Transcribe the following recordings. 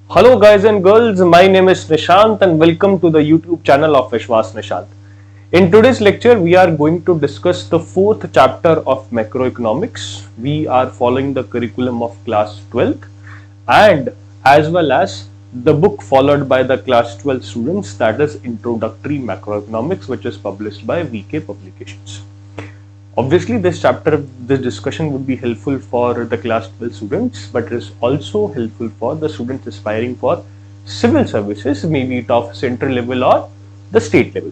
Hello, guys and girls. My name is Nishant, and welcome to the YouTube channel of Vishwas Nishant. In today's lecture, we are going to discuss the fourth chapter of macroeconomics. We are following the curriculum of class 12th and as well as the book followed by the class 12 students, that is Introductory Macroeconomics, which is published by VK Publications. Obviously, this discussion would be helpful for the class 12 students, but it is also helpful for the students aspiring for civil services, maybe it of central level or the state level.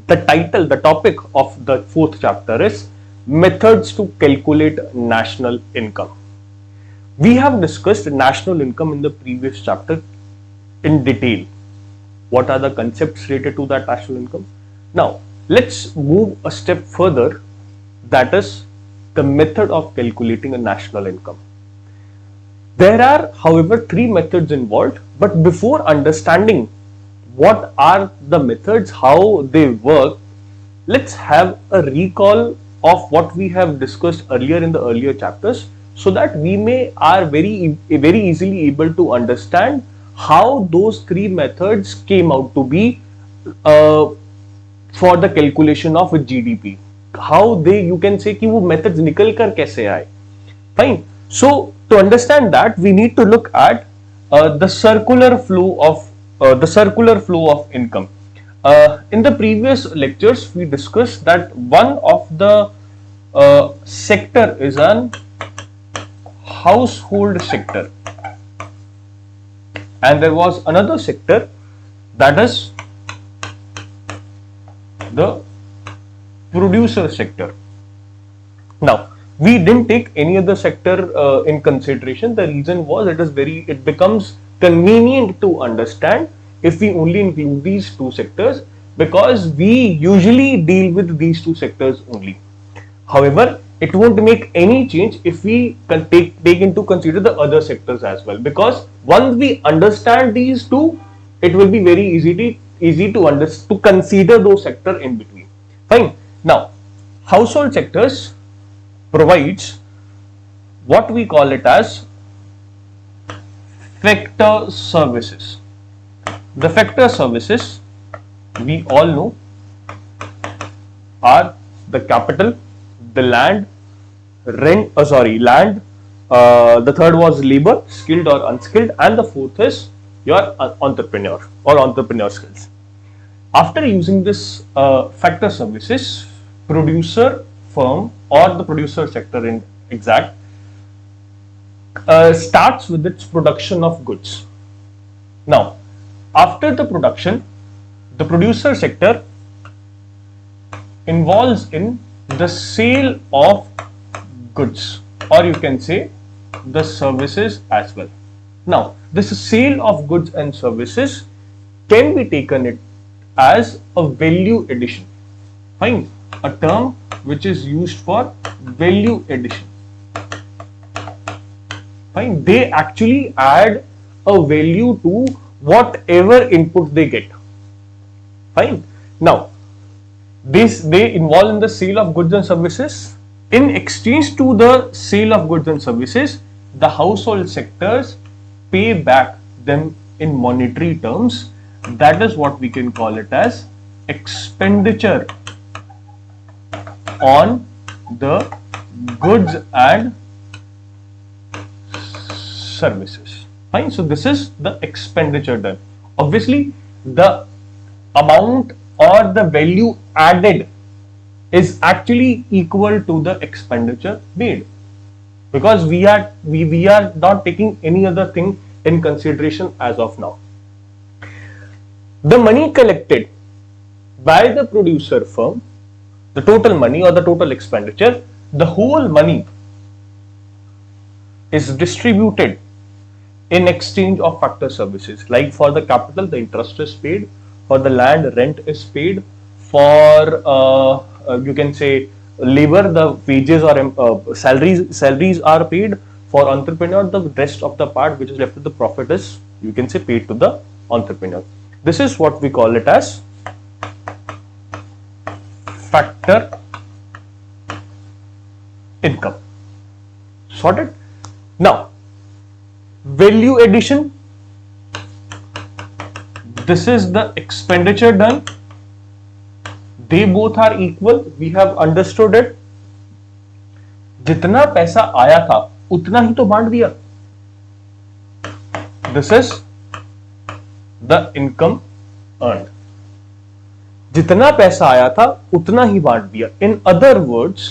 The topic of the fourth chapter is methods to calculate national income. We have discussed national income in the previous chapter in detail. What are the concepts related to that national income? Now, let's move a step further, that is the method of calculating a national income. There are, however, three methods involved, but before understanding what are the methods, how they work, let's have a recall of what we have discussed earlier in the earlier chapters, so that we are very easily able to understand how those three methods came out to be for the calculation of GDP. How they, you can say कि वो methods निकल कर कैसे आए. Fine. So to understand that, we need to look at the circular flow of income. In the previous lectures, we discussed that one of the sector is an household sector, and there was another sector, that is the producer sector. Now, we didn't take any other sector in consideration. The reason was it becomes convenient to understand if we only include these two sectors, because we usually deal with these two sectors only. However, it won't make any change if we can take into consider the other sectors as well, because once we understand these two, it will be very easy to consider those sector in between. Fine. Now, household sectors provides what we call it as factor services. The factor services, we all know, are the capital, the land, land. The third was labor, skilled or unskilled, and the fourth is your entrepreneur or entrepreneur skills. After using this factor services, producer firm or the producer sector in exact starts with its production of goods. Now, after the production, the producer sector involves in the sale of goods, or you can say the services as well. Now, this sale of goods and services can be taken as a value addition. Fine. A term which is used for value addition. Fine. They actually add a value to whatever input they get. Fine. Now, they involve in the sale of goods and services. In exchange to the sale of goods and services, the household sectors pay back them in monetary terms. That is what we can call it as expenditure on the goods and services. Fine. So this is the expenditure done. Obviously, the amount or the value added is actually equal to the expenditure made, because we are not taking any other thing in consideration as of now. The money collected by the producer firm, the total money or the total expenditure, the whole money is distributed in exchange of factor services. Like for the capital, the interest is paid; for the land, rent is paid; for you can say labor, the wages or salaries are paid; for entrepreneur, the rest of the part which is left with the profit is, you can say, paid to the entrepreneur. This is what we call it as factor income. Sorted? Now, value addition this is the expenditure done, they both are equal, we have understood it. जितना पैसा आया था उतना ही तो बांट दिया, this is the income earned. जितना पैसा आया था उतना ही बांट दिया. In other words,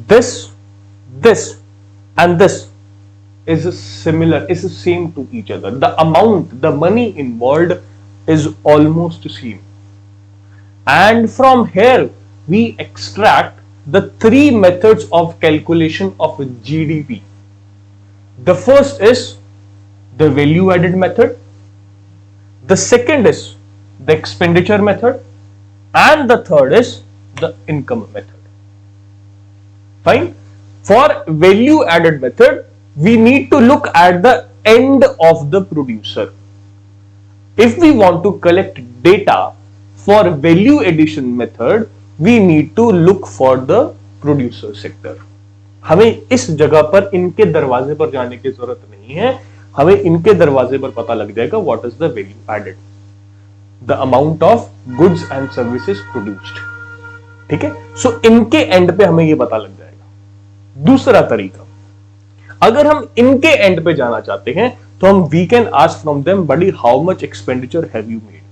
this and this is similar, is same to each other. The amount, the money involved is almost same. And from here we extract the three methods of calculation of GDP. The first is the value added method, the second is the expenditure method, and the third is the income method. Fine. For value added method, we need to look at the end of the producer. If we want to collect data for value addition method, we need to look for the producer sector. हमें इस जगह पर इनके दरवाजे पर जाने की जरूरत नहीं है, हमें इनके दरवाजे पर पता लग जाएगा what is the value added, the amount of goods and services produced. ठीक है, सो इनके एंड पे हमें ये पता लग जाएगा. दूसरा तरीका, अगर हम इनके एंड पे जाना चाहते हैं तो हम we can ask from them, buddy how much expenditure have you made,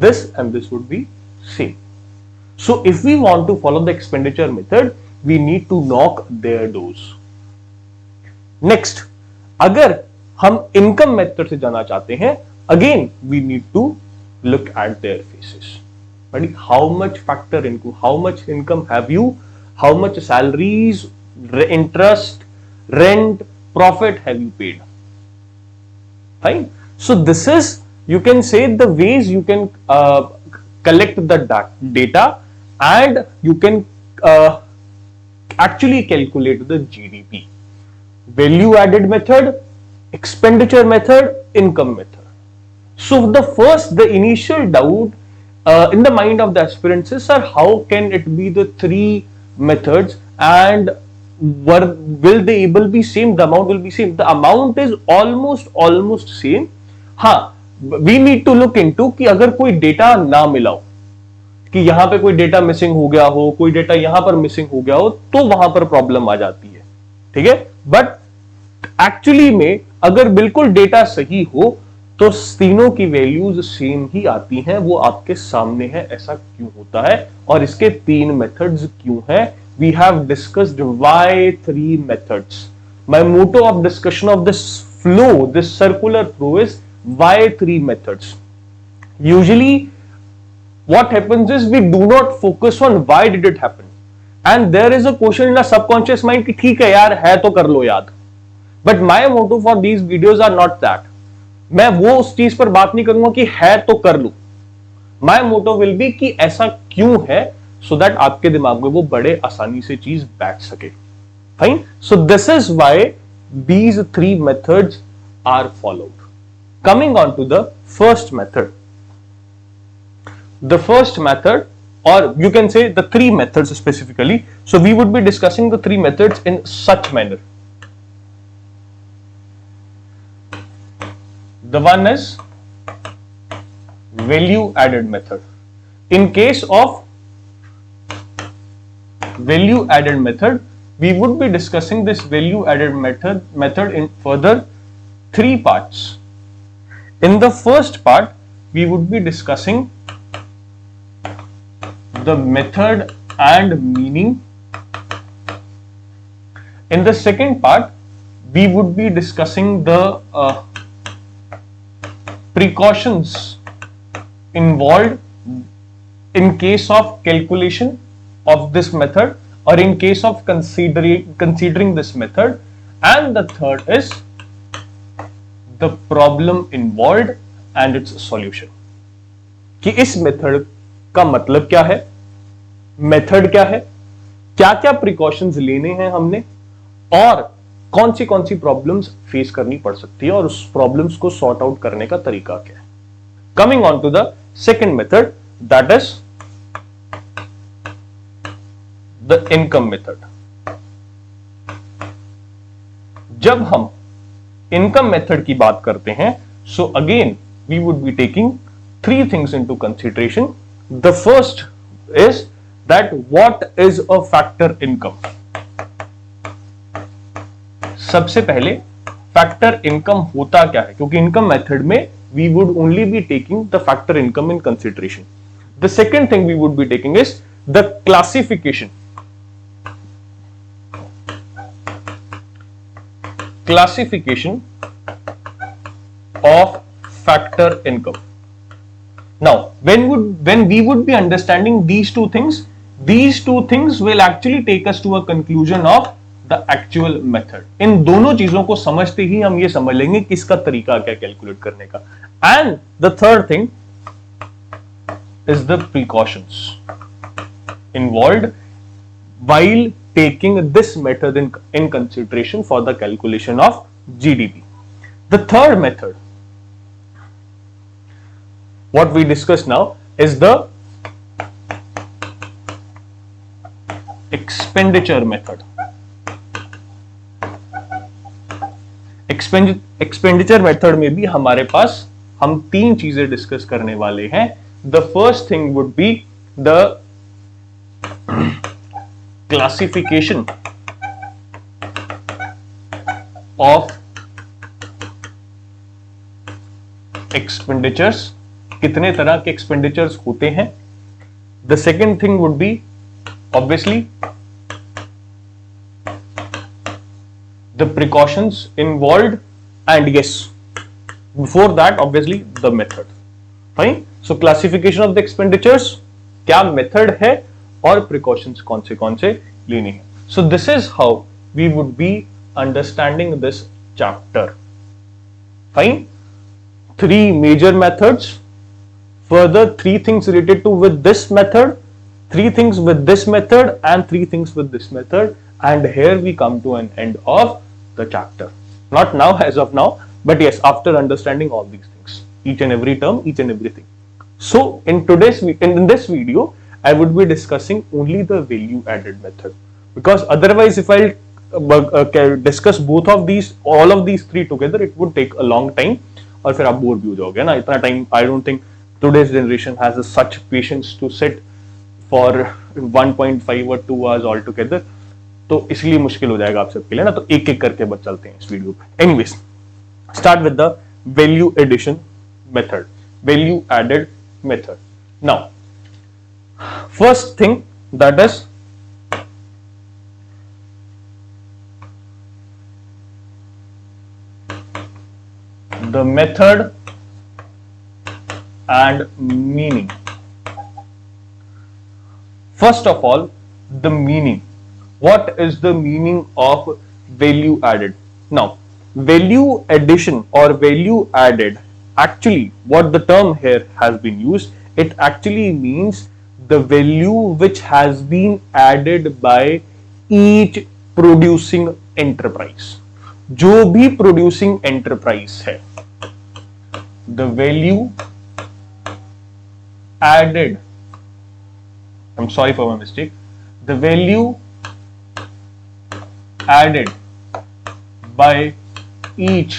this and this would be same. So if we want to follow the expenditure method, we need to knock their doors. Next, अगर हम income method से जाना चाहते हैं, again we need to look at their faces. Buddy how much factor इनको, how much income have you, how much salaries, interest, rent, profit have you paid. Fine. So this is, you can say, the ways you can collect the data and you can actually calculate the GDP. Value added method, expenditure method, income method. So the initial doubt in the mind of the aspirants is, sir, how can it be the three methods and will they able be same, the amount will be same? The amount is almost same. हाँ, we need to look into कि अगर कोई data ना मिला हो, कि यहां पे कोई डेटा मिसिंग हो गया हो, कोई डेटा यहां पर मिसिंग हो गया हो, तो वहां पर प्रॉब्लम आ जाती है. ठीक है, बट एक्चुअली में अगर बिल्कुल डेटा सही हो तो तीनों की वैल्यूज सेम ही आती हैं. वो आपके सामने है. ऐसा क्यों होता है और इसके तीन मेथड्स क्यों हैं? We have discussed why three methods. My motto of discussion of this flow, this circular flow is why three methods. Usually what happens is we do not focus on why did it happen, and there is a question in our subconscious mind कि ठीक है यार, है तो कर लो याद. But my motto for these videos are not that. मैं वो उस चीज पर बात नहीं करूंगा कि है तो कर लो. माय मोटो विल बी कि ऐसा क्यों है, सो दैट आपके दिमाग में वो बड़े आसानी से चीज बैठ सके. Fine. So this is why these three methods are followed. Coming on to the first method. The first method, or you can say the three methods specifically. So we would be discussing the three methods in such manner. The one is value added method. In case of value added method, we would be discussing this value added method in further three parts. In the first part, we would be discussing the method and meaning. In the second part, we would be discussing the precautions involved in case of calculation of this method, or in case of considering this method. And the third is the problem involved and its solution. कि इस method का मतलब क्या है, method क्या है, क्या क्या प्रिकॉशंस लेने हैं हमने, और कौन सी प्रॉब्लम्स फेस करनी पड़ सकती है, और उस प्रॉब्लम्स को सॉर्ट आउट करने का तरीका क्या है. Coming on to the second method, that is the income method. जब हम इनकम मेथड की बात करते हैं, so again we would be taking three things into consideration. The first is that what is a factor income. सबसे पहले factor income होता क्या है, क्योंकि इनकम मेथड में we would only be taking the factor income in consideration. The second thing we would be taking is the classification of factor income. Now when we would be understanding these two things will actually take us to a conclusion of the actual method. इन दोनों चीजों को समझते ही हम ये समझ लेंगे कि इसका तरीका क्या कैलकुलेट करने का. And the third thing is the precautions involved while taking this method in consideration for the calculation of GDP. The third method, what we discussed now, is the expenditure method. Expenditure method में भी हमारे पास हम तीन चीजें discuss करने वाले हैं. The first thing would be the classification of expenditures, कितने तरह के एक्सपेंडिचर्स होते हैं. The second thing would be obviously the precautions involved, and yes, before that obviously the method. Fine. So classification of the expenditures, क्या method है और precautions कौन से लेने हैं. So this is how we would be understanding this chapter. Fine. Three major methods, further three things related to with this method, three things with this method, and three things with this method. And here we come to an end of the chapter. Not now, as of now, but yes, after understanding all these things, each and every term, each and everything. So in this video, I would be discussing only the value added method, because otherwise if I'll discuss all of these three together, it would take a long time, और फिर आप bore भी हो जाओगे ना. इतना time I don't think today's generation has such patience to sit for 1.5 or 2 hours all together. तो इसलिए मुश्किल हो जाएगा आप सबके लिए ना. तो एक एक करके बच चलते हैं इस वीडियो पे. Anyways, start with the value addition method, value added method. Now first thing that is the method and meaning. First of all, the meaning. What is the meaning of value added? Now, value addition or value added, actually what the term here has been used, it actually means the value which has been added by each producing enterprise. जो भी producing enterprise है, the value added, I'm sorry for my mistake, the value added by each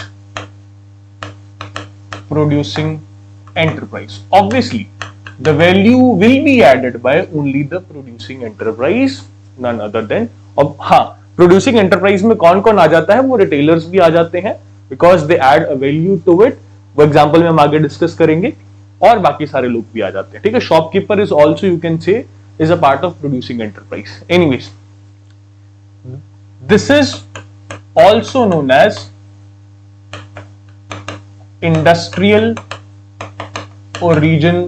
producing enterprise. Obviously, the value will be added by only the producing enterprise, none other than. अब हाँ, producing enterprise में कौन कौन आ जाता है, वो retailers भी आ जाते हैं, because they add a value to it. वो एग्जाम्पल में हम आगे डिस्कस करेंगे, और बाकी सारे लोग भी आ जाते हैं. ठीक है. Shopkeeper is also, you can से, is a part of producing enterprise. Anyways, this is also known as industrial origin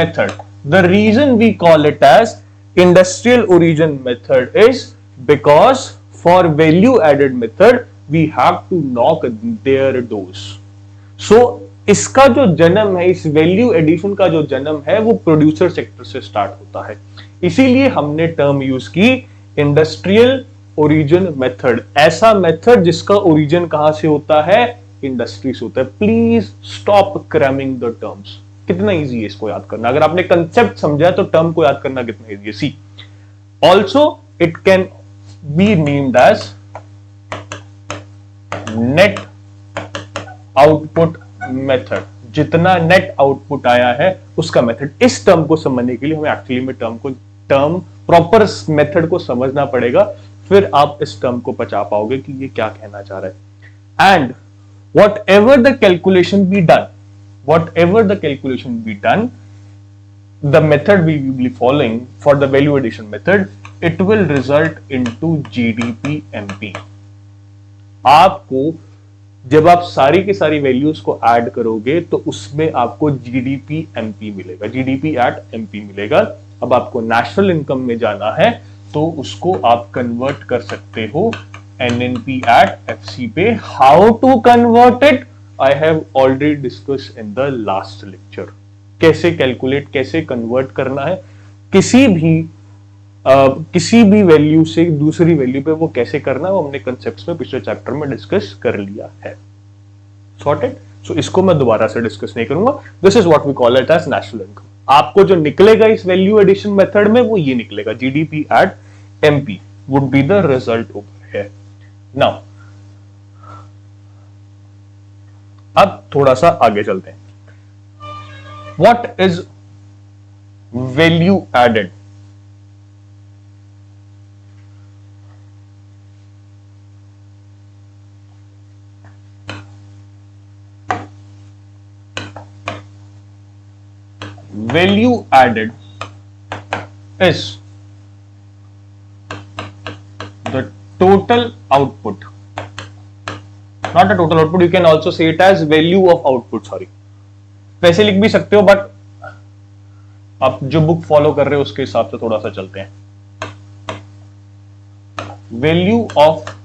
method. The reason we call it as industrial origin method is because for value added method we have to knock their doors. So इसका जो जन्म है, इस value addition का जो जन्म है, वो प्रोड्यूसर सेक्टर से स्टार्ट होता है. इसीलिए हमने टर्म यूज की इंडस्ट्रियल ओरिजिन मेथड. ऐसा मेथड जिसका ओरिजिन कहां से होता है, इंडस्ट्री से होता है. Please stop cramming the terms. कितना इजी है इसको याद करना. अगर आपने कंसेप्ट समझा तो टर्म को याद करना कितना इजी है. See also it can be named as net output method. जितना नेट आउटपुट आया है उसका मेथड। इस टर्म को समझने के लिए हमें एक्चुअली में टर्म प्रॉपर मेथड को समझना पड़ेगा, फिर आप इस टर्म को बचा पाओगे कि ये क्या कहना चाह रहा है। And whatever the calculation be done, the method we will be following for the value addition method, it will result into GDP MP। आपको जब आप सारी की सारी वैल्यूज को ऐड करोगे तो उसमें आपको GDP MP मिलेगा, GDP at MP मिलेगा। अब आपको नेशनल इनकम में जाना है तो उसको आप कन्वर्ट कर सकते हो NNP at FC पे। How to convert it I have already discuss in the last lecture. कैसे कैलकुलेट, कैसे कन्वर्ट करना है किसी भी वैल्यू से दूसरी वैल्यू पे, वो कैसे करना है वो हमने कंसेप्ट्स में पिछले चैप्टर में डिस्कस कर लिया है। सॉर्टेड। सो इसको मैं दोबारा से डिस्कस नहीं करूंगा। This is what we call it as national income. आपको जो निकलेगा इस वैल्यू एडिशन मेथड में वो ये निकलेगा, GDP at MP would be the result over here। Now अब थोड़ा सा आगे चलते हैं। What is value added? Value added is the total output, not a total output, you can also say it as value of output, sorry, वैसे लिख भी सकते हो, बट आप जो बुक फॉलो कर रहे हो उसके हिसाब से थोड़ा सा चलते हैं। Value of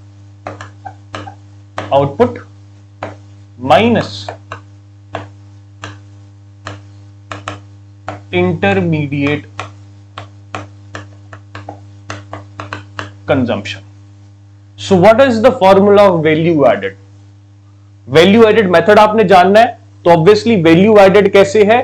output minus intermediate consumption। So what is the formula of value added? Value added method आपने जानना है तो obviously value added कैसे है?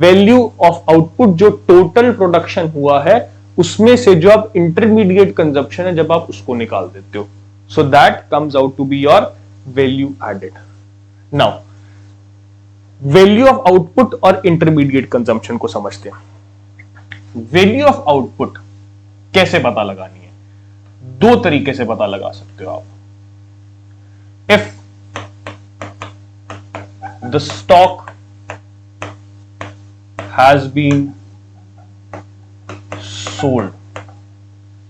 Value of output जो total production हुआ है उसमें से जो आप intermediate consumption है जब आप उसको निकाल देते हो, so that comes out to be your value added। Now value of output और इंटरमीडिएट कंजम्पशन को समझते हैं। वैल्यू ऑफ आउटपुट कैसे पता लगानी है? दो तरीके से पता लगा सकते हो आप। If the stock has been sold,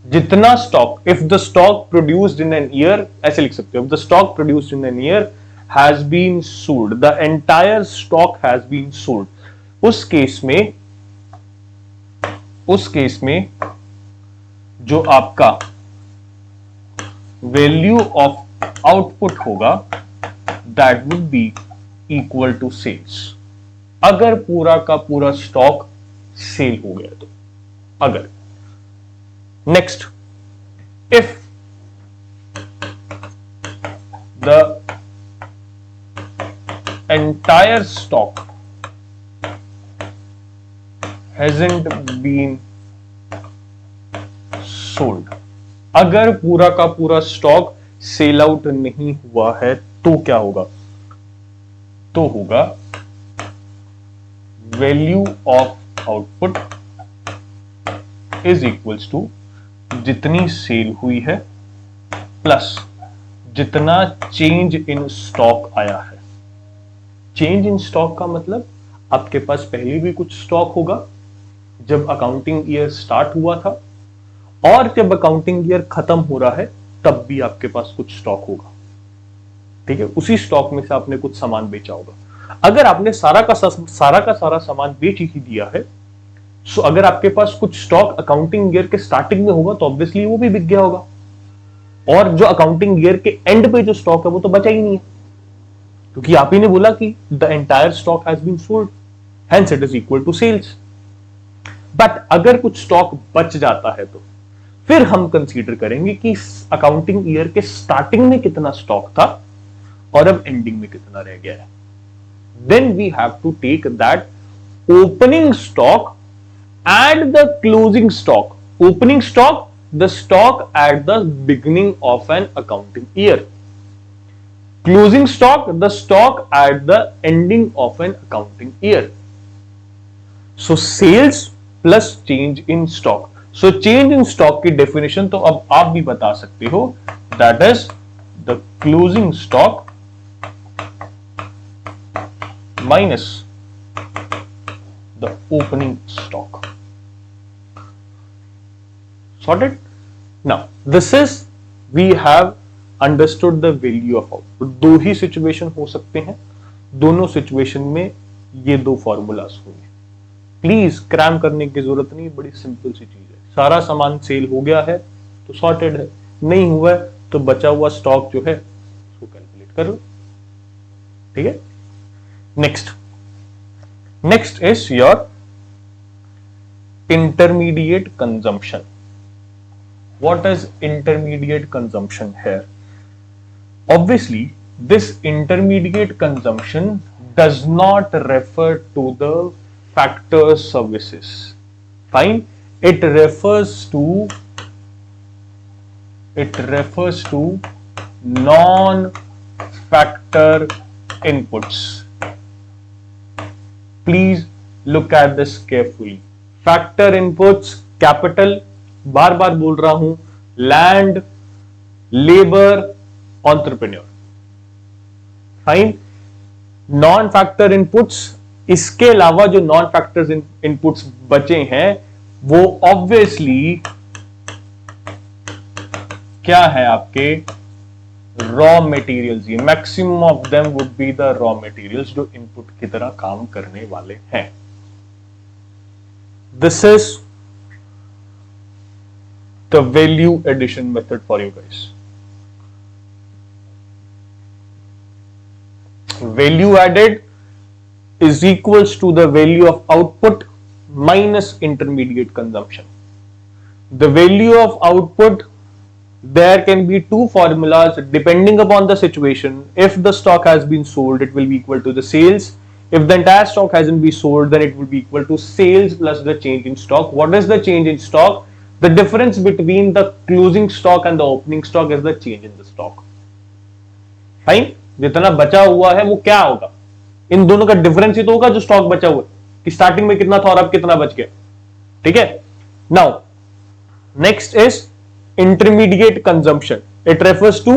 जितना stock, if the stock produced in an year, ऐसे लिख सकते हो, if the stock produced in an year has been sold, the entire stock has been sold, उस केस में जो आपका value of output होगा that would be equal to sales। अगर पूरा का पूरा स्टॉक सेल हो गया तो, अगर। Next, if the entire stock hasn't been sold, अगर पूरा का पूरा स्टॉक सेल आउट नहीं हुआ है तो क्या होगा? तो होगा value of output is equals to जितनी सेल हुई है प्लस जितना चेंज इन स्टॉक आया है। चेंज इन स्टॉक का मतलब आपके पास पहले भी कुछ स्टॉक होगा जब अकाउंटिंग ईयर स्टार्ट हुआ था, और जब अकाउंटिंग ईयर खत्म हो रहा है तब भी आपके पास कुछ स्टॉक होगा। ठीक है, उसी स्टॉक में से आपने कुछ सामान बेचा होगा। अगर आपने सारा का सारा सामान बेच ही दिया है, सो अगर आपके पास कुछ स्टॉक अकाउंटिंग ईयर के स्टार्टिंग में होगा तो ऑब्वियसली वो भी बिक गया होगा, और जो अकाउंटिंग ईयर के एंड पे जो स्टॉक है वो तो बचा ही नहीं है, क्योंकि आप ही ने बोला कि the entire stock has been sold, hence it is equal to sales. But अगर कुछ स्टॉक बच जाता है तो फिर हम कंसीडर करेंगे कि अकाउंटिंग ईयर के स्टार्टिंग में कितना स्टॉक था और अब एंडिंग में कितना रह गया है। Then we have to take that opening stock and the closing stock. Opening stock, the stock at the beginning of an accounting year. Closing stock, the stock at the ending of an accounting year. So sales plus change in stock. So change in stock की definition तो अब आप भी बता सकते हो, that is the closing stock minus the opening stock. Sorted? Now this is we have understood the value of output. दो ही situation हो सकते हैं, दोनों सिचुएशन में ये दो फॉर्मूलाज होंगे. प्लीज क्रैम करने की जरूरत नहीं, बड़ी सिंपल सी चीज है. सारा सामान सेल हो गया है तो सॉर्टेड है, नहीं हुआ है तो बचा हुआ स्टॉक जो है उसको कैलकुलेट कर लो. ठीक है. Next is your intermediate consumption. What is intermediate consumption here? Obviously, this intermediate consumption does not refer to the factor services. Fine. It refers to non-factor inputs. Please look at this carefully. Factor inputs, capital, बार बार बोल रहा हूं, land, labour, entrepreneur. Fine. Non factor inputs, इसके अलावा जो non factor inputs बचे हैं वो obviously क्या है आपके रॉ मटेरियल्स. ये maximum of them would be the raw materials जो इनपुट की तरह काम करने वाले हैं. This is the value addition method for you guys. Value added is equals to the value of output minus intermediate consumption. The value of output, there can be two formulas depending upon the situation. If the stock has been sold, it will be equal to the sales. If the entire stock hasn't been sold, then it will be equal to sales plus the change in stock. What is the change in stock? The difference between the closing stock and the opening stock is the change in the stock. Fine. जितना बचा हुआ है वो क्या होगा? इन दोनों का difference ही तो होगा जो स्टॉक बचा हुआ है, कि स्टार्टिंग में कितना था और अब कितना बच गया. ठीक है. Now next is intermediate consumption. It refers to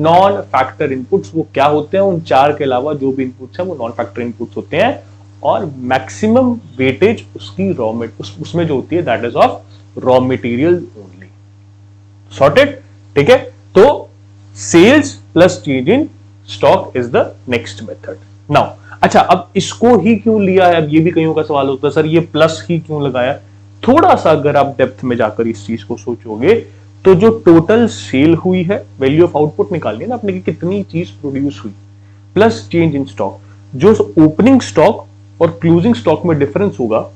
non factor inputs. वो क्या होते हैं? उन चार के अलावा जो भी इनपुट्स हैं वो नॉन फैक्टर इनपुट्स होते हैं, और मैक्सिमम वेटेज उसकी रॉ उसमें जो होती है that is of raw material only. Sorted. ठीक है. तो sales plus change in stock is the next method. Now अच्छा, अब इसको ही क्यों लिया है? अब ये भी कईयों का सवाल होता है, सर ये प्लस ही क्यों लगाया? थोड़ा सा अगर आप डेप्थ में जाकर इस चीज को सोचोगे तो जो टोटल सेल हुई है, वैल्यू ऑफ आउटपुट निकालनी है ना आपने कि कितनी चीज प्रोड्यूस हुई, प्लस चेंज इन स्टॉक. जो ओपनिंग स्टॉक और क्लोजिंग स्टॉक में डिफरेंस होगा,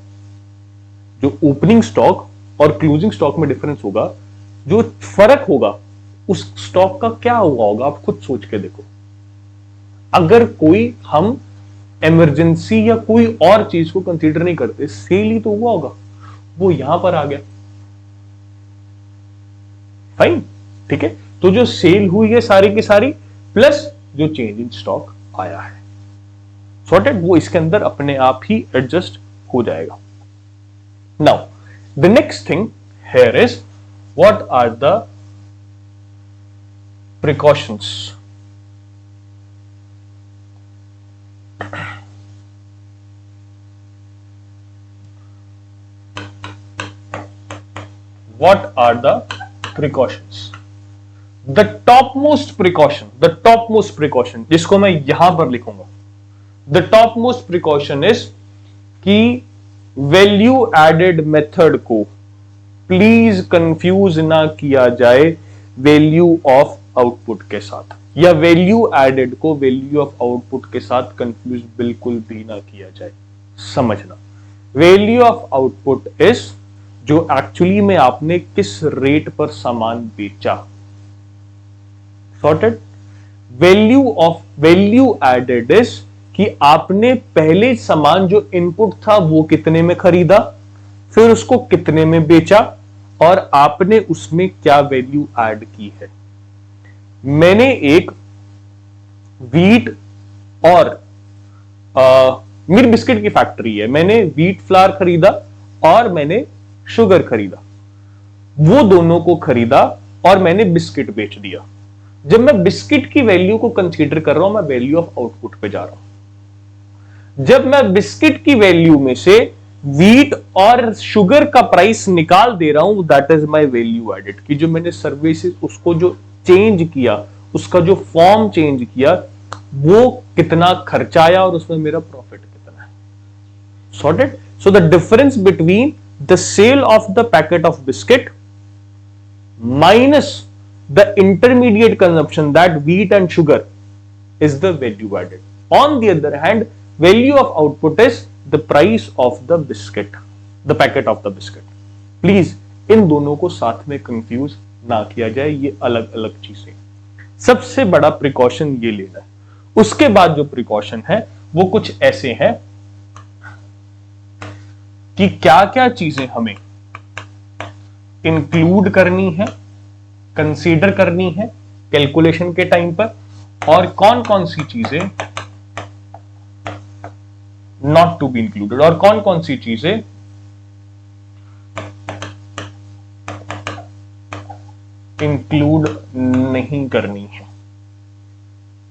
जो ओपनिंग स्टॉक और क्लोजिंग स्टॉक में डिफरेंस होगा, जो फर्क होगा उस स्टॉक का क्या हुआ होगा आप खुद सोच के देखो. अगर कोई हम इमरजेंसी या कोई और चीज को कंसीडर नहीं करते, सेल ही तो हुआ होगा, वो यहां पर आ गया. फाइन. ठीक है. तो जो सेल हुई है सारी की सारी प्लस जो चेंज इन स्टॉक आया है, सॉर्टेड, वो इसके अंदर अपने आप ही एडजस्ट हो जाएगा. Now the next thing here is, what are the precautions? What are the precautions? The topmost precaution जिसको मैं यहां पर लिखूंगा, the topmost precaution is कि वैल्यू एडेड मेथड को प्लीज कंफ्यूज ना किया जाए वैल्यू ऑफ आउटपुट के साथ, या वैल्यू एडेड को वैल्यू ऑफ आउटपुट के साथ कंफ्यूज बिल्कुल भी ना किया जाए. समझना, वैल्यू ऑफ आउटपुट इज जो एक्चुअली में आपने किस रेट पर सामान बेचा. सॉर्टेड. वैल्यू एडेड इज कि आपने पहले सामान जो इनपुट था वो कितने में खरीदा, फिर उसको कितने में बेचा, और आपने उसमें क्या वैल्यू ऐड की है. मैंने एक व्हीट और मेरी बिस्किट की फैक्ट्री है, मैंने व्हीट फ्लावर खरीदा और मैंने शुगर खरीदा, वो दोनों को खरीदा और मैंने बिस्किट बेच दिया। जब मैं बिस्किट की वैल्यू को कंसीडर कर रहा हूं, मैं वैल्यू ऑफ आउटपुट पे जा रहा हूं। जब मैं बिस्किट की वैल्यू में से व्हीट और शुगर का प्राइस निकाल दे रहा हूं, that is my value added, कि जो मैंने सर्विसेज उसको जो चेंज किया, उसका जो फॉर्म चेंज किया, वो कितना खर्चा आया और उसमें मेरा प्रॉफिट कितना है। Sorted. So the difference between the sale of the packet of biscuit minus the intermediate consumption, that wheat and sugar, is the value added. On the other hand, value of output is the price of the biscuit, the packet of the biscuit. Please इन दोनों को साथ में confuse ना किया जाए, ये अलग अलग चीजें। सबसे बड़ा प्रिकॉशन ये लेना है। उसके बाद जो प्रिकॉशन है वो कुछ ऐसे हैं कि क्या क्या चीजें हमें इंक्लूड करनी है, कंसीडर करनी है कैलकुलेशन के टाइम पर, और कौन कौन सी चीजें नॉट टू बी इंक्लूडेड, और कौन कौन सी चीजें इंक्लूड नहीं करनी है,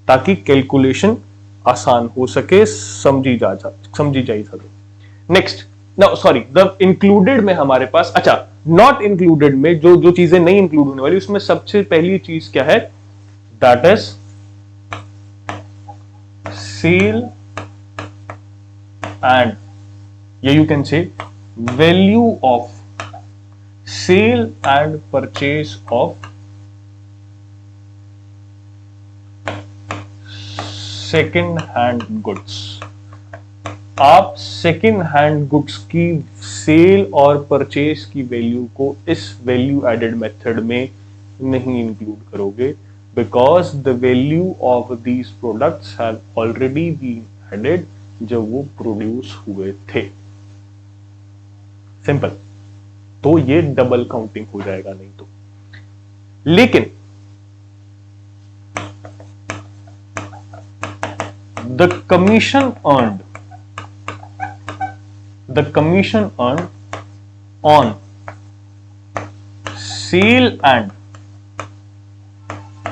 ताकि कैलकुलेशन आसान हो सके, समझी जा सके। Next, no sorry, the included में हमारे पास, अच्छा, नॉट इंक्लूडेड में जो चीजें नहीं इंक्लूड होने वाली, उसमें सबसे पहली चीज क्या है, दैट इज सेल एंड, या you can say value of sale and purchase of second hand goods. आप सेकेंड हैंड गुड्स की सेल और परचेज की वैल्यू को इस वैल्यू एडेड मेथड में नहीं इंक्लूड करोगे, because the value of these products have already been added जब वो प्रोड्यूस हुए थे। सिंपल। तो ये डबल काउंटिंग हो जाएगा नहीं तो। लेकिन the commission earned on sale and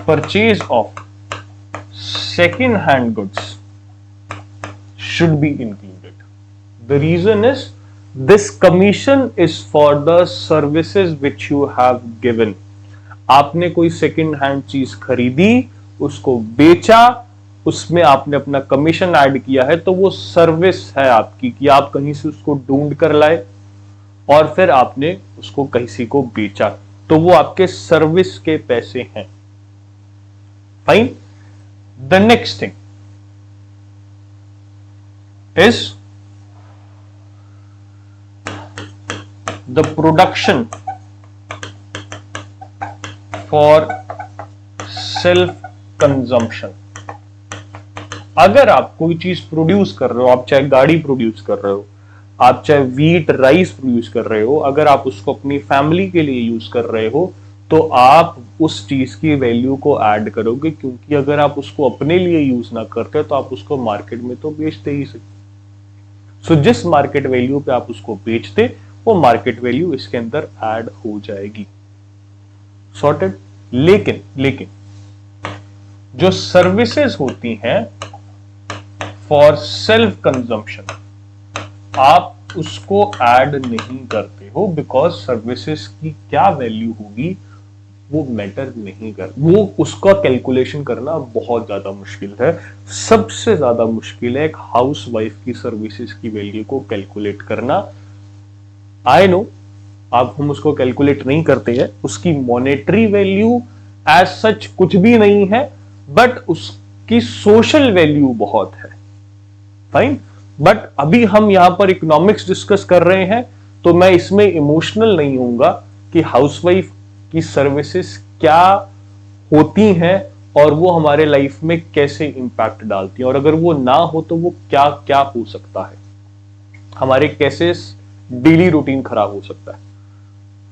purchase of second hand goods should be included. The reason is this commission is for the services which you have given. आपने कोई सेकेंड हैंड चीज खरीदी, उसको बेचा, उसमें आपने अपना कमीशन ऐड किया है, तो वो सर्विस है आपकी कि आप कहीं से उसको ढूंढ कर लाए और फिर आपने उसको किसी को बेचा, तो वो आपके सर्विस के पैसे हैं। Fine. The next thing is the production for self consumption. अगर आप कोई चीज प्रोड्यूस कर रहे हो, आप चाहे गाड़ी प्रोड्यूस कर रहे हो, आप चाहे व्हीट राइस प्रोड्यूस कर रहे हो, अगर आप उसको अपनी फैमिली के लिए यूज कर रहे हो, तो आप उस चीज की वैल्यू को ऐड करोगे, क्योंकि अगर आप उसको अपने लिए यूज ना करते तो आप उसको मार्केट में तो बेचते ही सकते। सो जिस मार्केट वैल्यू पे आप उसको बेचते, वो मार्केट वैल्यू इसके अंदर ऐड हो जाएगी। सॉर्टेड। लेकिन जो सर्विसेज होती हैं फॉर सेल्फ कंजम्पशन, आप उसको ऐड नहीं करते हो, बिकॉज सर्विसेज की क्या वैल्यू होगी वो मैटर नहीं कर, वो उसका कैलकुलेशन करना बहुत ज्यादा मुश्किल है। सबसे ज्यादा मुश्किल है एक हाउस वाइफ की सर्विसेज की वैल्यू को कैलकुलेट करना। आई नो आप हम उसको कैलकुलेट नहीं करते हैं, उसकी मॉनेटरी वैल्यू एज सच कुछ भी नहीं है, बट उसकी सोशल वैल्यू बहुत है। फाइन। बट अभी हम यहां पर इकोनॉमिक्स डिस्कस कर रहे हैं, तो मैं इसमें इमोशनल नहीं होऊंगा कि हाउसवाइफ की सर्विसेज क्या होती हैं और वो हमारे लाइफ में कैसे इंपैक्ट डालती हैं, और अगर वो ना हो तो वो क्या क्या हो सकता है, हमारे कैसे डेली रूटीन खराब हो सकता है।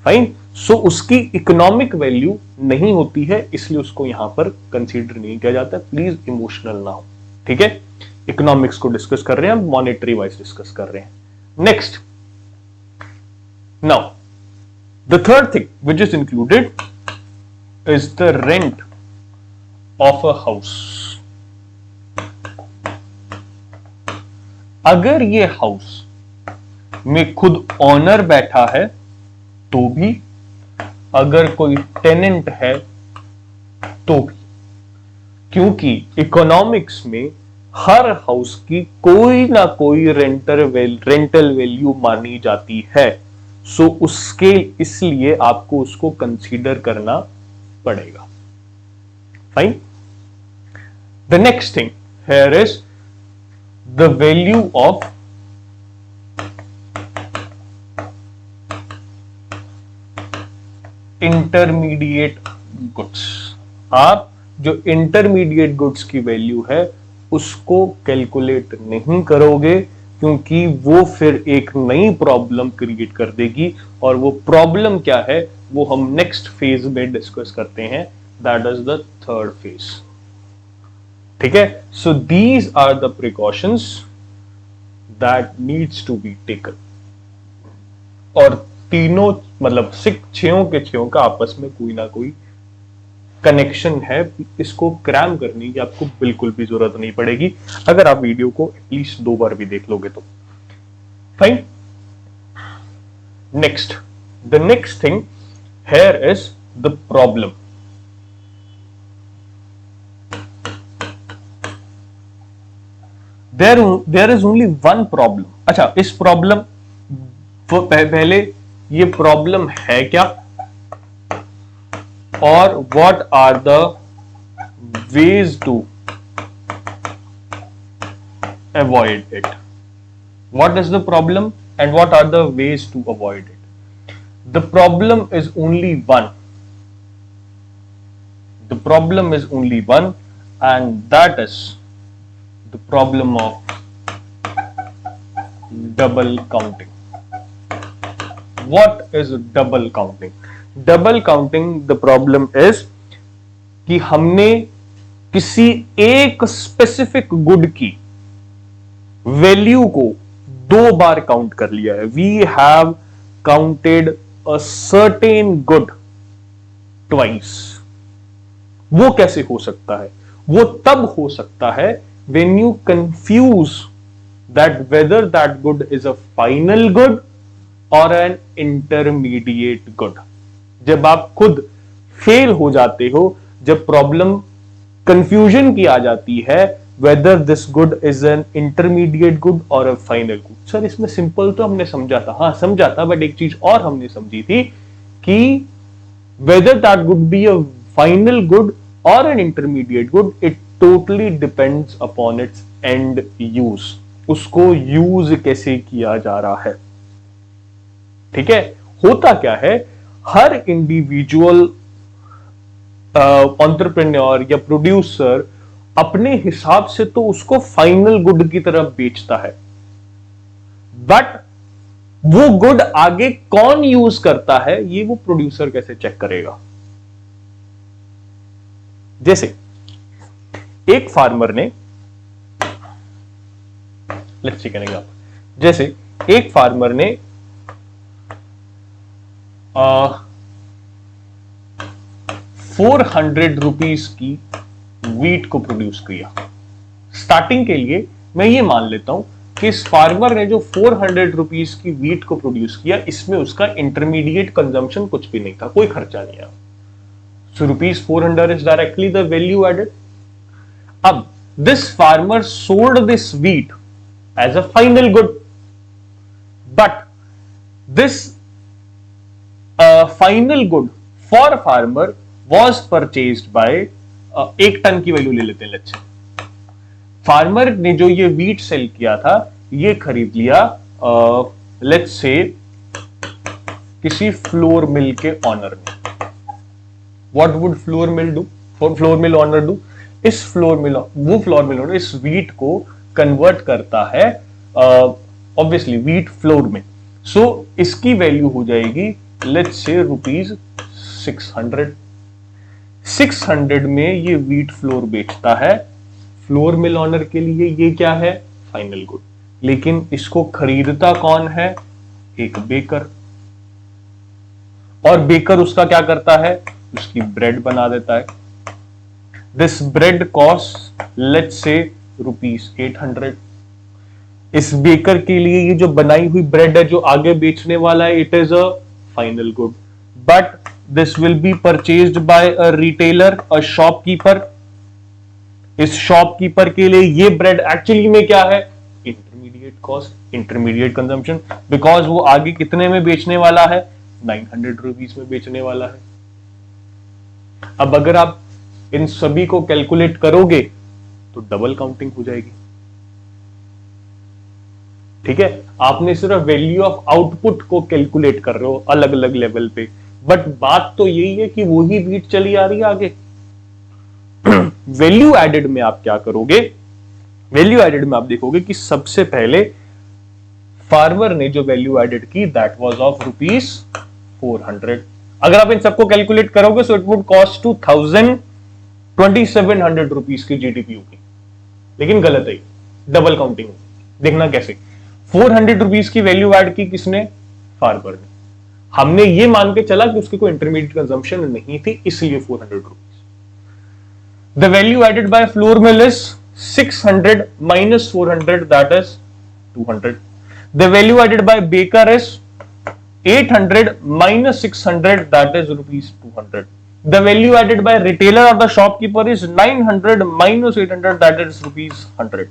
फाइन। सो उसकी इकोनॉमिक वैल्यू नहीं होती है, इसलिए उसको यहां पर कंसीडर नहीं किया जाता। प्लीज इमोशनल ना हो, ठीक है। इकोनॉमिक्स को डिस्कस कर रहे हैं, हम मॉनेटरी वाइज डिस्कस कर रहे हैं। Next, now the third thing which is included is the rent of a house. अगर ये हाउस में खुद ओनर बैठा है तो भी, अगर कोई टेनेंट है तो भी, क्योंकि इकोनॉमिक्स में हर हाउस की कोई ना कोई रेंटल वैल्यू मानी जाती है। सो उसके इसलिए आपको उसको कंसीडर करना पड़ेगा। Fine. The next thing here is the value of intermediate goods. आप जो इंटरमीडिएट गुड्स की वैल्यू है उसको कैलकुलेट नहीं करोगे, क्योंकि वो फिर एक नई प्रॉब्लम क्रिएट कर देगी, और वो प्रॉब्लम क्या है वो हम नेक्स्ट फेज में डिस्कस करते हैं, that is the third phase. ठीक है। So these are the precautions that needs to be taken. और तीनों मतलब छयों के छयों का आपस में कोई ना कोई कनेक्शन है। इसको क्रैम करने की आपको बिल्कुल भी जरूरत नहीं पड़ेगी अगर आप वीडियो को एटलीस्ट 2 बार भी देख लोगे तो। Fine. Next, the next thing here is the problem. There is only one problem. अच्छा, इस प्रॉब्लम पहले ये प्रॉब्लम है क्या, और what are the ways to avoid it. What is the problem and what are the ways to avoid it. The problem is only one. The problem is only one and that is the problem of double counting. What is double counting? Double counting, the problem is कि हमने किसी एक specific good की value को 2 बार count कर लिया है। We have counted a certain good twice. वो कैसे हो सकता है? वो तब हो सकता है when you confuse that whether that good is a final good और एन इंटरमीडिएट गुड। जब आप खुद फेल हो जाते हो, जब प्रॉब्लम कंफ्यूजन की आ जाती है whether this good is an intermediate good और अ फाइनल गुड। सर इसमें सिंपल तो हमने समझा था, हाँ समझा था, बट एक चीज और हमने समझी थी कि whether that good be a final good और an intermediate good, it totally depends upon its end use. उसको यूज कैसे किया जा रहा है। ठीक है। होता क्या है, हर इंडिविजुअल एंटरप्रेन्योर या प्रोड्यूसर अपने हिसाब से तो उसको फाइनल गुड की तरफ बेचता है, बट वो गुड आगे कौन यूज करता है ये वो प्रोड्यूसर कैसे चेक करेगा। जैसे एक फार्मर ने, लेट्स टेक एन एग्जांपल, जैसे एक फार्मर ने 400 रुपीज की वीट को प्रोड्यूस किया। स्टार्टिंग के लिए मैं ये मान लेता हूं कि इस फार्मर ने जो 400 रुपीज की वीट को प्रोड्यूस किया, इसमें उसका इंटरमीडिएट कंजम्पशन कुछ भी नहीं था, कोई खर्चा नहीं आया। So ₹400 is directly the value added. अब this farmer sold this wheat as a final good, but this final good for farmer was purchased by 1 ton की वैल्यू ले लेते हैं। लेट्स से फार्मर ने जो ये वीट सेल किया था, ये खरीद लिया लेट्स से किसी फ्लोर मिल के ऑनर ने। What would flour mill do, flour mill owner do, इस फ्लोर मिल, वो फ्लोर मिल ऑनर इस वीट को कन्वर्ट करता है ऑब्वियसली वीट फ्लोर में। सो इसकी वैल्यू हो जाएगी लेट्स से ₹600। 600 में ये व्हीट फ्लोर बेचता है। फ्लोर मिल ऑनर के लिए ये क्या है? Final good. लेकिन इसको खरीदता कौन है? एक बेकर। और बेकर उसका क्या करता है? उसकी ब्रेड बना देता है। This bread cost let's say ₹800। इस बेकर के लिए ये जो बनाई हुई ब्रेड है जो आगे बेचने वाला है, it is a final good, but this will be purchased bye a retailer, a shopkeeper. इस शॉपकीपर के लिए ये ब्रेड एक्चुअली में क्या है? Intermediate cost, intermediate consumption, because वो आगे कितने में बेचने वाला है? 900 रुपीज में बेचने वाला है। अब अगर आप इन सभी को कैलकुलेट करोगे तो डबल काउंटिंग हो जाएगी। ठीक है, आपने सिर्फ वैल्यू ऑफ आउटपुट को कैलकुलेट कर रहे हो अलग अलग लेवल पे, बट बात तो यही है कि वही बीट चली आ रही है आगे। वैल्यू एडेड में आप क्या करोगे? वैल्यू एडेड में आप देखोगे कि सबसे पहले फार्मर ने जो वैल्यू एडेड की दैट वाज ऑफ ₹400। अगर आप इन सबको कैलकुलेट करोगे so it would cost 2700 rupees की जीडीपी होगी, लेकिन गलत है, डबल काउंटिंग होगी। देखना कैसे? 400 रुपीज की वैल्यू ऐड की किसने? फार्मर ने। हमने ये मान के चला कि उसकी कोई इंटरमीडिएट कंजम्पशन नहीं थी, इसलिए 400 rupees. The value added by flour mill is 600 minus 400, that is 200. The value added by baker is 800 minus 600, that is ₹200. The value added by retailer or the shopkeeper is 900 minus 800, that is ₹100.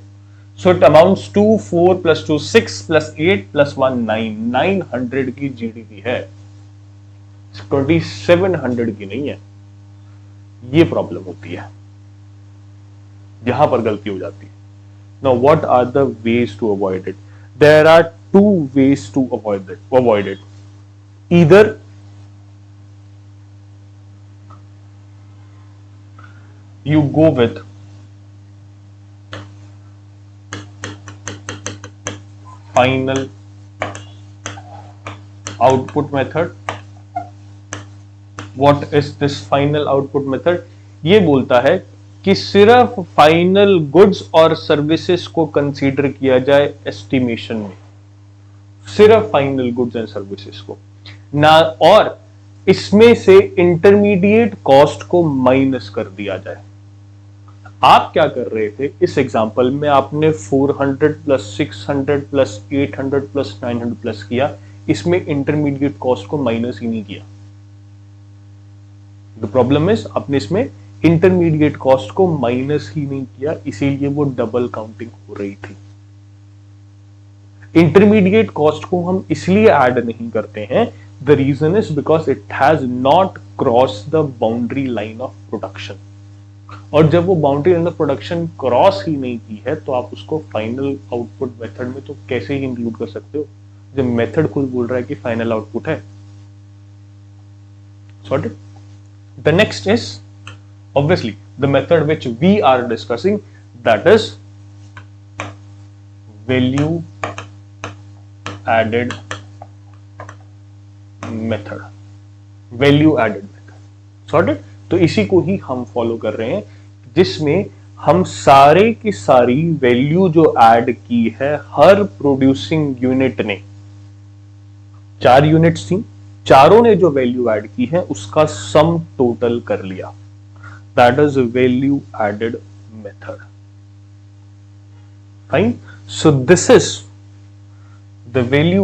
So it amounts to 4 plus 2 6 plus 8 plus 1 9, 900 की GDP है, 2700 की नहीं है। ये problem होती है, यहां पर गलती हो जाती है। Now what are the ways to avoid it? There are two ways to avoid it. Either you go with final output method. What is this final output method? ये बोलता है कि सिर्फ फाइनल गुड्स और सर्विसेज को consider किया जाए estimation में, सिर्फ फाइनल गुड्स एंड सर्विसेज को ना, और इसमें से इंटरमीडिएट कॉस्ट को माइनस कर दिया जाए। आप क्या कर रहे थे इस एग्जांपल में? आपने 400 प्लस 600 प्लस 800 प्लस 900 प्लस किया, इसमें इंटरमीडिएट कॉस्ट को माइनस ही नहीं किया। द प्रॉब्लम इज आपने इसमें इंटरमीडिएट कॉस्ट को माइनस ही नहीं किया, इसीलिए वो डबल काउंटिंग हो रही थी। इंटरमीडिएट कॉस्ट को हम इसलिए ऐड नहीं करते हैं, the reason is because it has not cross the boundary line of production. और जब वो boundary line of production cross ही नहीं की है तो आप उसको फाइनल आउटपुट मेथड में तो कैसे ही इंक्लूड कर सकते हो, जब मेथड खुद बोल रहा है कि फाइनल आउटपुट है। Sorted. The next is obviously the method which we are discussing, that is value added method. value added method sorted। तो इसी को ही हम फॉलो कर रहे हैं, जिसमें हम सारे की सारी वैल्यू जो ऐड की है हर प्रोड्यूसिंग यूनिट ने, 4 यूनिट्स थी, चारों ने जो वैल्यू ऐड की है उसका सम टोटल कर लिया। That is a value added method. Fine. So this is the value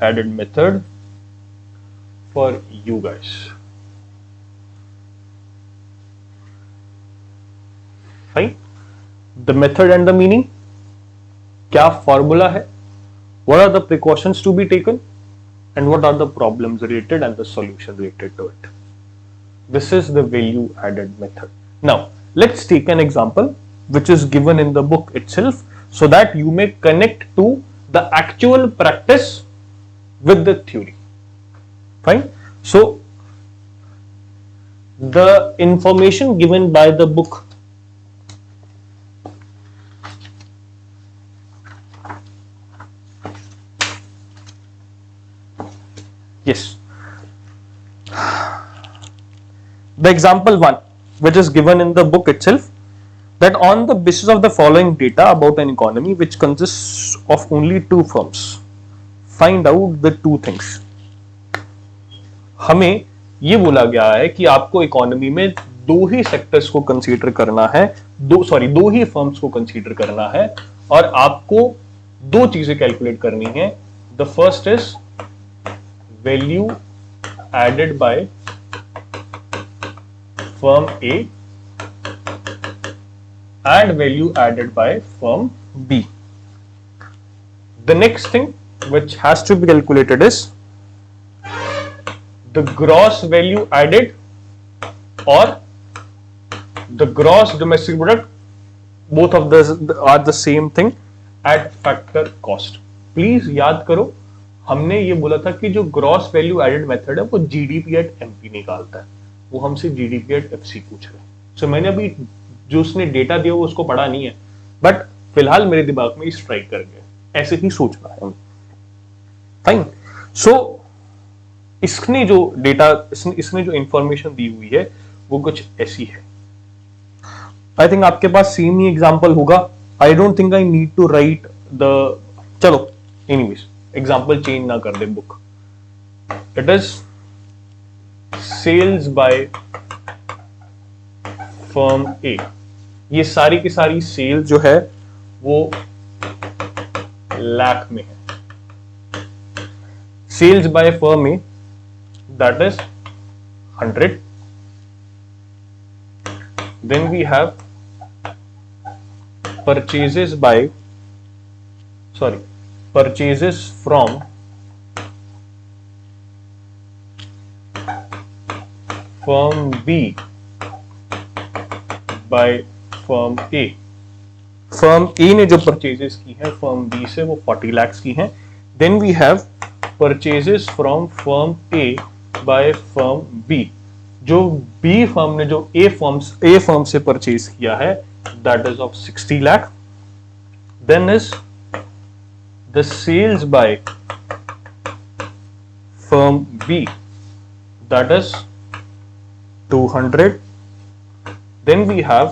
added method for you guys. Fine. The method and the meaning. क्या formula है? What are the precautions to be taken? And what are the problems related and the solution related to it? This is the value added method. Now let's take an example which is given in the book itself so that you may connect to the actual practice with the theory. Fine. So the information given by the book yes, the example 1 which is given in the book itself, that on the basis of the following data about an economy which consists of only two firms, find out the two things. हमें ये बोला गया है कि आपको economy में दो ही sectors को कंसीडर करना है, दो ही फर्म्स को कंसीडर करना है, और आपको दो चीजें कैलकुलेट करनी है. The first is value added by firm A and value added by firm B. The next thing which has to be calculated is the gross value added or the gross domestic product. Both of these are the same thing at factor cost. Please याद करो, हमने ये बोला था कि जो gross value added method है वो जीडीपी एट एमपी निकालता है, वो हमसे जीडीपी एट एफसी पूछ रहे हैं. सो मैंने अभी जो उसने डेटा दिया वो उसको पढ़ा नहीं है, बट फिलहाल मेरे दिमाग में स्ट्राइक कर गया, ऐसे ही सोच रहा है. फाइन. सो इसने जो डेटा, इसने जो इंफॉर्मेशन दी हुई है वो कुछ ऐसी है. आई थिंक आपके पास सेम ही एग्जांपल होगा. I don't think I need to write the, चलो एनीवेज एग्जांपल चेंज ना कर दे book. It is sales by firm A. ये सारी की सारी सेल जो है वो लाख में है. Sales by firm A that is 100. Then we have purchases from firm B by firm A. firm A ने जो परचेजेस की है firm B से वो 40 lakhs की हैं. Then we have purchases from firm A by firm B. जो B firm ने जो A firm से परचेज किया है that is of 60 lakh. Then is the sales by firm B that is 200. Then we have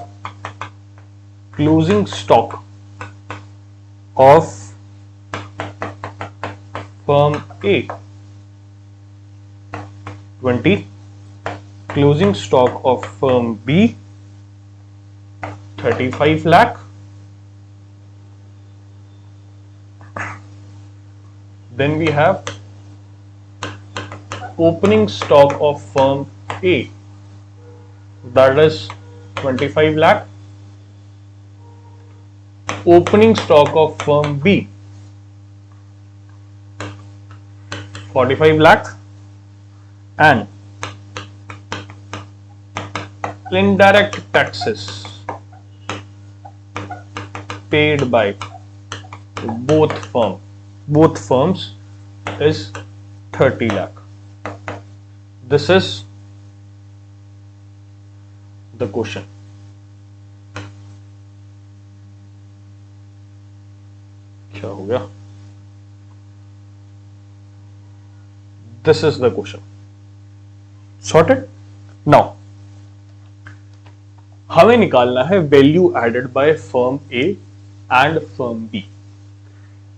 closing stock of firm A 20. Closing stock of firm B 35 lakh. Then we have opening stock of firm A that is 25 lakh. Opening stock of firm B 45 lakh. And indirect taxes paid by both firms is 30 lakh. This is the question. क्या हो गया? This is the question. Sorted? Now, हमें निकालना है value added by firm A and firm B.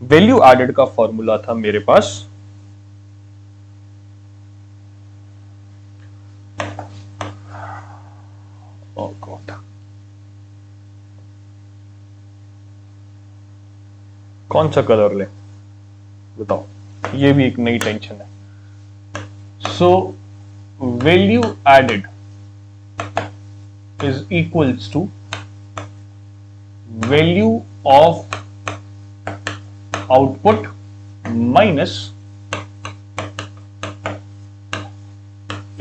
Value added का formula था मेरे पास कौन सा कलर ले बताओ, ये भी एक नई टेंशन है. So value added is equals to value of output minus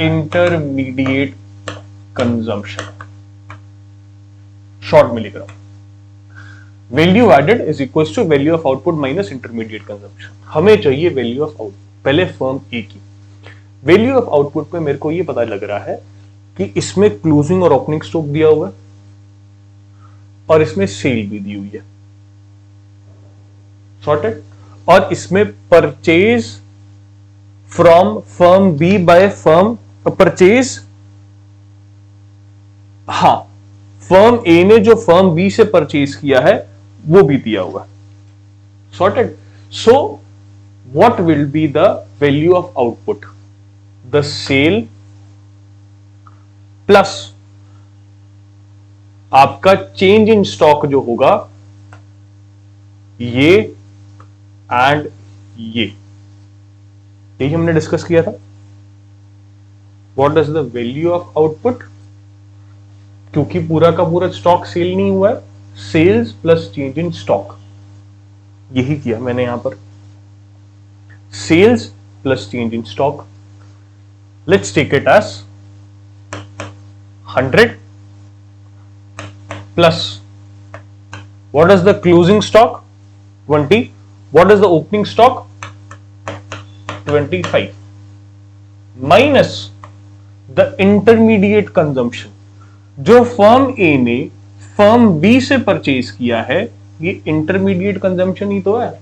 intermediate consumption. Short में लिख रहा हूं. Value added is equal to value of output minus intermediate consumption. हमें चाहिए वैल्यू ऑफ आउटपुट. पहले फर्म ए की वैल्यू ऑफ आउटपुट पे मेरे को ये पता लग रहा है कि इसमें क्लोजिंग और ओपनिंग स्टॉक दिया हुआ है और इसमें सेल भी दी हुई है. सॉर्टेड. और इसमें purchase from firm B by firm, purchase हाँ, फर्म ए ने जो फर्म बी से परचेज किया है वो भी दिया हुआ। Sorted. So what will be the value of output? The sale plus आपका चेंज इन स्टॉक जो होगा ये एंड ये, यही हमने डिस्कस किया था। What does the value of output? क्योंकि पूरा का पूरा स्टॉक सेल नहीं हुआ है, sales plus change in stock, यही किया मैंने यहां पर, sales plus change in stock. Let's take it as 100 plus what is the closing stock? 20. What is the opening stock? 25 minus the intermediate consumption जो firm A ने firm B से purchase किया है, ये इंटरमीडिएट कंजम्पशन ही तो है,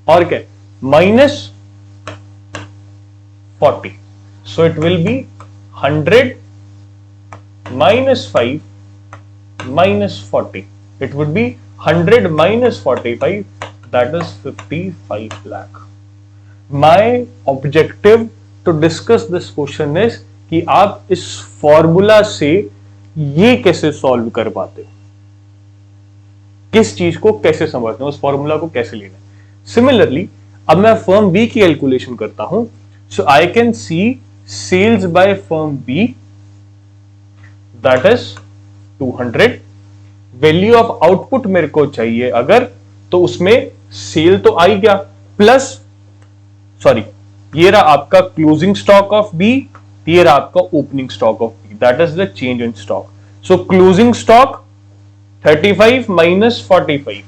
और क्या, minus 40. So it will be 100 minus 5 minus 40. It would be 100 minus 45, that is 55 lakh. My objective to discuss this question is कि आप इस फॉर्मूला से ये कैसे सॉल्व कर पाते हो, किस चीज को कैसे समझते हो, उस फॉर्मूला को कैसे लेना है। सिमिलरली अब मैं फर्म बी की कैलकुलेशन करता हूं, so I can see sales by firm B, that is 200। Value of output मेरे को चाहिए अगर, तो उसमें सेल तो आई गया, प्लस सॉरी ये रहा आपका क्लोजिंग स्टॉक ऑफ बी, ये रहा आपका opening stock of B, that is the change in stock. So closing stock 35 minus 45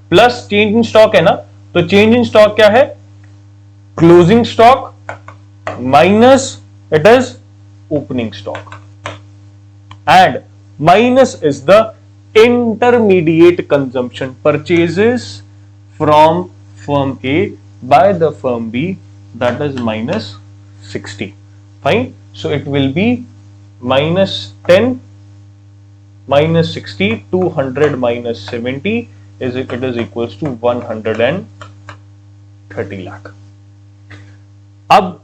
plus change in stock है ना, तो चेंज इन स्टॉक क्या है, closing stock minus it is opening stock, and minus is the intermediate consumption, purchases from firm A by the firm B, that is minus 60. Fine. So it will be minus 10 minus 60, 200 minus 70 is it is equals to 130 lakh. अब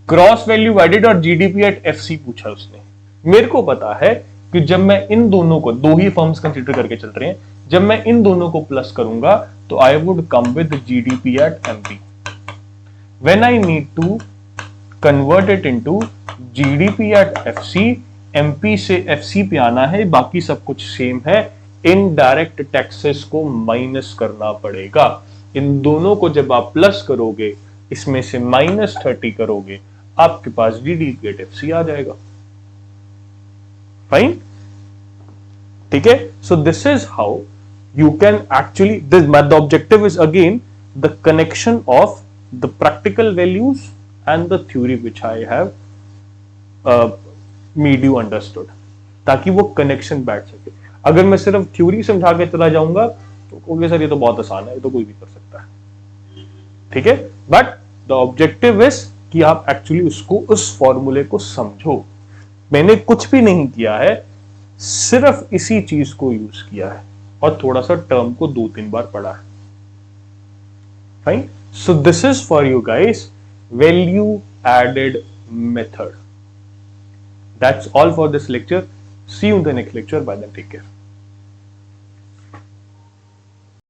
gross value added और GDP at FC पूछा उसने। मेरे को पता है कि जब मैं इन दोनों को, दो ही फर्म्स कंसीडर करके चल रहे हैं, जब मैं इन दोनों को प्लस करूंगा तो I would come with GDP at MP. When I need to convert it into GDP at FC, MP से एफसी पे आना है, बाकी सब कुछ सेम है, इनडायरेक्ट टैक्सेस को माइनस करना पड़ेगा। इन दोनों को जब आप प्लस करोगे, इसमें से माइनस 30 करोगे, आपके पास जीडीपी एट एफसी आ जाएगा। फाइन, ठीक है। सो this is how you can actually, this the objective is again the connection of the practical values and the theory which I have made you understood, ताकि वो connection बैठ सके। अगर मैं सिर्फ थ्योरी समझा के चला जाऊंगा तो ओके सर ये तो बहुत आसान है, ये तो कोई भी कर सकता है, ठीक है, बट द ऑब्जेक्टिव इज कि आप एक्चुअली उसको, उस फॉर्मूले को समझो। मैंने कुछ भी नहीं किया है, सिर्फ इसी चीज को यूज किया है और थोड़ा सा टर्म को 2-3 बार पढ़ा है। Fine, so this is for you guys value added method. That's all for this lecture. See you in the next lecture. Bye then, take care.